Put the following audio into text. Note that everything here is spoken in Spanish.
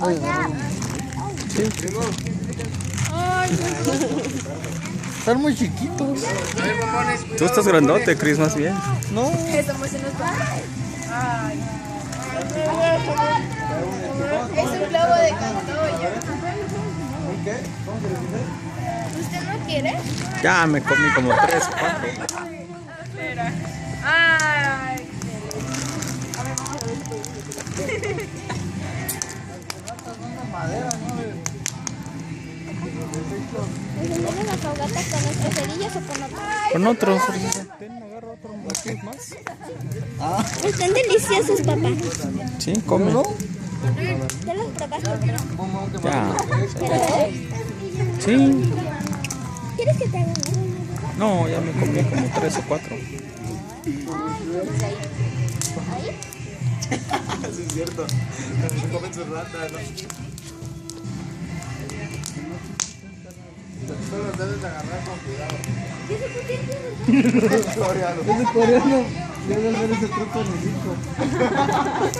Sí. Están muy chiquitos. Tú estás grandote, Chris, más bien. No. Ay. Es un globo de Cantoya. ¿Usted no quiere? Ya me comí como 3 o 4. Espera. Ay. ¿Encendemos la fogata con nuestras cerillas o con otros? Con otros. Ten, agarra otro más. Están deliciosos, papá. Sí, come. ¿Ya los probaste? Ya. ¿Pero? Sí. ¿Quieres que te haga uno? No, ya me comí como 3 o 4. ¿Ahí? Sí, es cierto. Se comen sus ratas, ¿no? Solo debes agarrar con cuidado. Es coreano. Es coreano. Debe ver ese truco en el disco.